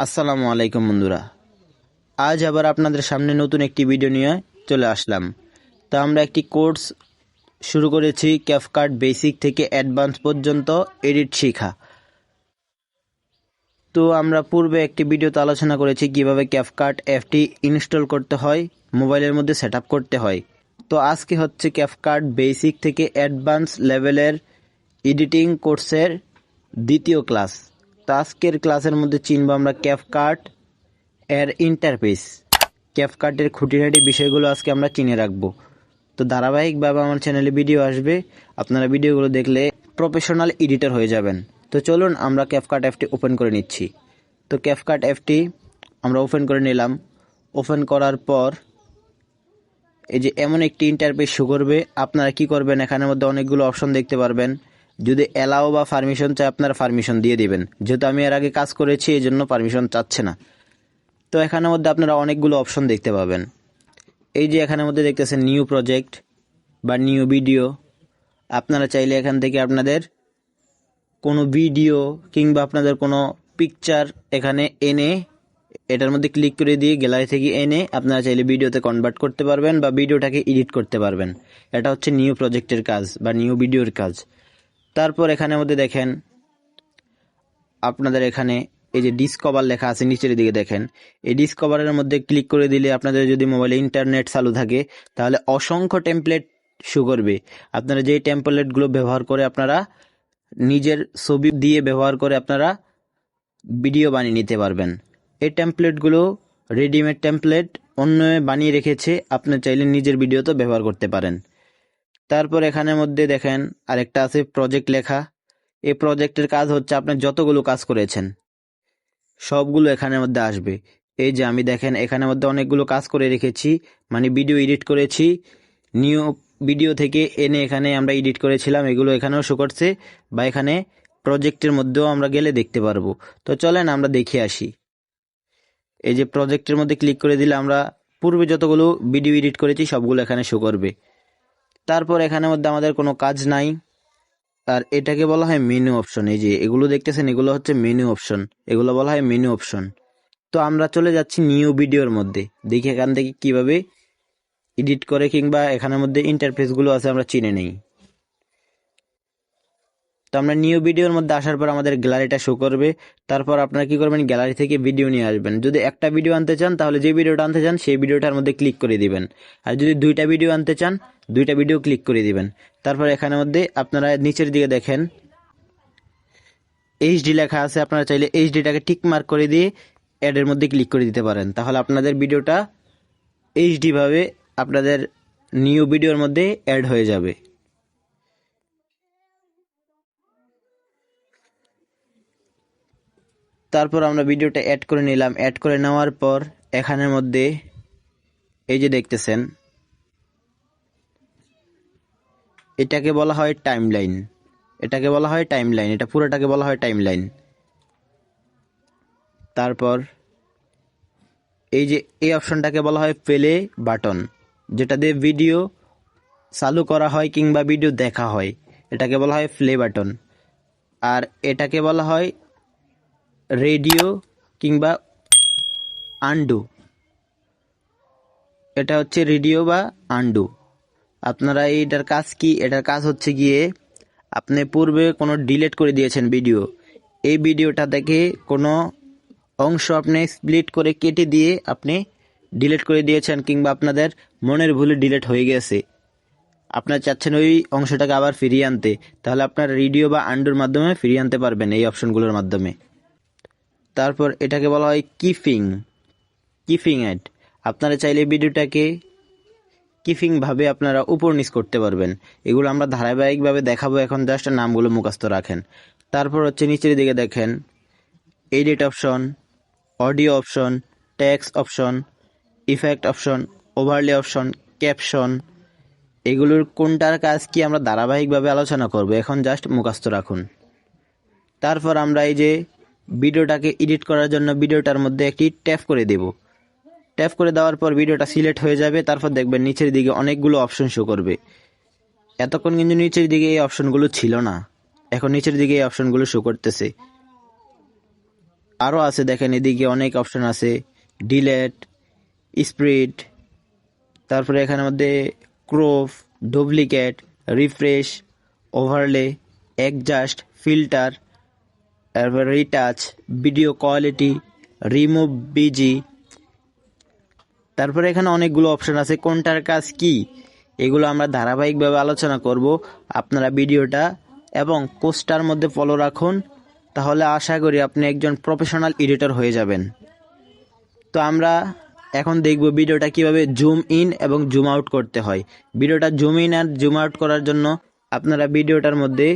আসসালামু আলাইকুম বন্ধুরা, আজ আবার আপনাদের সামনে নতুন একটি ভিডিও নিয়ে চলে আসলাম। তো আমরা একটি কোর্স শুরু করেছি, ক্যাপকাট বেসিক থেকে অ্যাডভান্স পর্যন্ত এডিট শেখা। তো আমরা পূর্বে একটি ভিডিওতে আলোচনা করেছি কিভাবে ক্যাপকাট অ্যাপটি ইনস্টল করতে হয়, মোবাইলের মধ্যে সেট করতে হয়। তো আজকে হচ্ছে ক্যাপকাট বেসিক থেকে অ্যাডভান্স লেভেলের এডিটিং কোর্সের দ্বিতীয় ক্লাস। তো আজকের ক্লাসের মধ্যে চিনব আমরা ক্যাপকাট এর ইন্টারফেস, ক্যাপকাটের খুঁটিনাটি বিষয়গুলো আজকে আমরা চিনে রাখবো। তো ধারাবাহিকভাবে আমার চ্যানেলে ভিডিও আসবে, আপনারা ভিডিওগুলো দেখলে প্রফেশনাল এডিটর হয়ে যাবেন। তো চলুন আমরা ক্যাপকাট অ্যাপটি ওপেন করে নিচ্ছি। তো ক্যাপকাট অ্যাপটি আমরা ওপেন করে নিলাম। ওপেন করার পর এই যে এমন একটি ইন্টারফেস শো করবে। আপনারা কি করবেন, এখানের মধ্যে অনেকগুলো অপশন দেখতে পারবেন। যদি অ্যালাও বা পারমিশন চায় আপনারা পারমিশন দিয়ে দিবেন। যেহেতু আমি এর আগে কাজ করেছি এই জন্য পারমিশন চাচ্ছে না। তো এখানের মধ্যে আপনারা অনেকগুলো অপশন দেখতে পাবেন। এই যে এখানের মধ্যে দেখতেছেন নিউ প্রজেক্ট বা নিউ ভিডিও। আপনারা চাইলে এখান থেকে আপনাদের কোনো ভিডিও কিংবা আপনাদের কোনো পিকচার এখানে এনে এটার মধ্যে ক্লিক করে দিয়ে গ্যালারি থেকে এনে আপনারা চাইলে ভিডিওতে কনভার্ট করতে পারবেন বা ভিডিওটাকে এডিট করতে পারবেন। এটা হচ্ছে নিউ প্রজেক্টের কাজ বা নিউ ভিডিওর কাজ। তারপর এখানের মধ্যে দেখেন আপনাদের এখানে এই যে ডিসকভার লেখা আছে, নিচের দিকে দেখেন। এই ডিসকভারের মধ্যে ক্লিক করে দিলে আপনাদের যদি মোবাইলে ইন্টারনেট চালু থাকে তাহলে অসংখ্য টেমপ্লেট শো করবে। আপনারা যেই টেমপ্লেটগুলো ব্যবহার করে আপনারা নিজের ছবি দিয়ে ব্যবহার করে আপনারা ভিডিও বানিয়ে নিতে পারবেন। এই টেমপ্লেটগুলো রেডিমেড টেমপ্লেট অন্য বানিয়ে রেখেছে, আপনি চাইলে নিজের ভিডিওতে ব্যবহার করতে পারেন। তারপর এখানের মধ্যে দেখেন আরেকটা আছে প্রজেক্ট লেখা। এই প্রজেক্টের কাজ হচ্ছে আপনি যতগুলো কাজ করেছেন সবগুলো এখানের মধ্যে আসবে। এই যে আমি দেখেন এখানের মধ্যে অনেকগুলো কাজ করে রেখেছি, মানে ভিডিও এডিট করেছি। নিউ ভিডিও থেকে এনে এখানে আমরা এডিট করেছিলাম, এগুলো এখানেও শো করছে বা এখানে প্রজেক্টের মধ্যেও আমরা গেলে দেখতে পারবো। তো চলেন আমরা দেখে আসি। এই যে প্রজেক্টের মধ্যে ক্লিক করে দিলে আমরা পূর্বে যতগুলো ভিডিও এডিট করেছি সবগুলো এখানে শো করবে। তারপর এখানের মধ্যে আমাদের কোনো কাজ নাই, আর এটাকে বলা হয় মেনু অপশন। এই যে এগুলো দেখতেছেন এগুলো হচ্ছে মেনু অপশন, এগুলো বলা হয় মেনু অপশন। তো আমরা চলে যাচ্ছি নিউ ভিডিওর মধ্যে, দেখি এখান থেকে কিভাবে এডিট করে কিংবা এখানের মধ্যে ইন্টারফেসগুলো আছে আমরা চিনে নেই। তো আমরা নিউ ভিডিওর মধ্যে আসার পর আমাদের গ্যালারিটা শো করবে। তারপর আপনারা কি করবেন, গ্যালারি থেকে ভিডিও নিয়ে আসবেন। যদি একটা ভিডিও আনতে চান তাহলে যে ভিডিওটা আনতে চান সেই ভিডিওটার মধ্যে ক্লিক করে দিবেন, আর যদি দুইটা ভিডিও আনতে চান দুইটা ভিডিও ক্লিক করে দিবেন। তারপর এখানের মধ্যে আপনারা নিচের দিকে দেখেন এইচডি লেখা আছে, আপনারা চাইলে এইচডিটাকে টিক মার্ক করে দিয়ে অ্যাডের মধ্যে ক্লিক করে দিতে পারেন, তাহলে আপনাদের ভিডিওটা এইচডি ভাবে আপনাদের নিউ ভিডিওর মধ্যে অ্যাড হয়ে যাবে। তারপর আমরা ভিডিওটা অ্যাড করে নিলাম। অ্যাড করে নেওয়ার পর এখানের মধ্যে এই যে দেখতেছেন এটাকে বলা হয় টাইমলাইন, এটাকে বলা হয় টাইমলাইন, এটা পুরোটাকে বলা হয় টাইমলাইন। তারপর এই যে এই অপশনটাকে বলা হয় প্লে বাটন, যেটা দিয়ে ভিডিও চালু করা হয় কিংবা ভিডিও দেখা হয়, এটাকে বলা হয় প্লে বাটন। আর এটাকে বলা হয় রেডিও কিংবা আনডু, এটা হচ্ছে রেডিও বা আনডু। আপনারা এইটার কাজ কি, এটার কাজ হচ্ছে গিয়ে আপনি পূর্বে কোনো ডিলিট করে দিয়েছেন ভিডিও, এই ভিডিওটা থেকে কোনো অংশ আপনি স্প্লিট করে কেটে দিয়ে আপনি ডিলিট করে দিয়েছেন কিংবা আপনাদের মনের ভুলে ডিলিট হয়ে গেছে, আপনার চাচ্ছেন ওই অংশটাকে আবার ফিরিয়ে আনতে, তাহলে আপনার রেডিও বা আন্ডুর মাধ্যমে ফিরিয়ে আনতে পারবেন এই অপশনগুলোর মাধ্যমে। তারপর এটাকে বলা হয় কিফিং, কিফিং অ্যাড। আপনারা চাইলে ভিডিওটাকে কিফিং ভাবে আপনারা উপর নিচ করতে পারবেন। এগুলো আমরা ধারাবাহিকভাবে দেখাবো, এখন জাস্ট নামগুলো মুখস্থ রাখেন। তারপর হচ্ছে নিচের দিকে দেখেন edit option, audio option, text option, effect option, overlay option, caption, এগুলোর কোনটার কাজ কি আমরা ধারাবাহিকভাবে আলোচনা করব, এখন জাস্ট মুখস্থ রাখুন। তারপর আমরা এই যে ভিডিওটাকে এডিট করার জন্য ভিডিওটার মধ্যে একটি ট্যাপ করে দেব। ট্যাপ করে দেওয়ার পর ভিডিওটা সিলেক্ট হয়ে যাবে। তারপর দেখবেন নিচের দিকে অনেকগুলো অপশন শো করবে। এতক্ষণ কিন্তু নিচের দিকে এই অপশনগুলো ছিল না, এখন নিচের দিকে এই অপশনগুলো শো করতেছে। আরও আছে, দেখেন এদিকে অনেক অপশন আছে, ডিলেট, স্প্রিড, তারপরে এখানের মধ্যে crop, duplicate, refresh, overlay, adjust, filter, তারপরে retouch, video quality, remove BG. তারপরে এখানে অনেকগুলো অপশন আছে, কোনটার কাজ কি এগুলো আমরা ধারাবাহিকভাবে আলোচনা করব। আপনারা ভিডিওটা এবং পোস্টার মধ্যে ফলো রাখুন, তাহলে আশা করি আপনি একজন প্রফেশনাল এডিটর হয়ে যাবেন। তো আমরা এখন দেখব ভিডিওটা কিভাবে জুম ইন এবং জুম আউট করতে হয়। ভিডিওটা জুম ইন আর জুম আউট করার জন্য আপনারা ভিডিওটার মধ্যে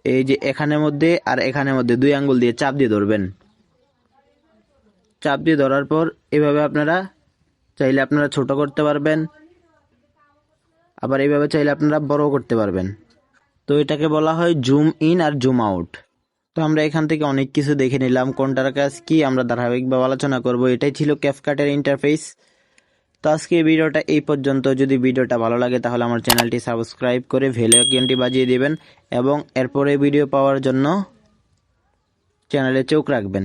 এই যে এখানের মধ্যে আর এখানের মধ্যে 2 আঙ্গুল দিয়ে চাপ দিয়ে ধরবেন। চাপ দিয়ে ধরার পর এভাবে আপনারা চাইলে আপনারা ছোট করতে পারবেন, আবার এইভাবে চাইলে আপনারা বড় করতে পারবেন। তো এটাকে বলা হয় জুম ইন আর জুম আউট। তো আমরা এখান থেকে অনেক কিছু দেখে নিলাম, কোনটার কাজ কি আমরা ধারাবাহিকভাবে আলোচনা করব। এটাই ছিল ক্যাপকাটের ইন্টারফেস। তো আজকে এই ভিডিওটা এই পর্যন্ত। যদি ভিডিওটা ভালো লাগে তাহলে আমার চ্যানেলটি সাবস্ক্রাইব করে বেল আইকনটি বাজিয়ে দিবেন এবং এরপরে ভিডিও পাওয়ার জন্য চ্যানেলে চোখ রাখবেন।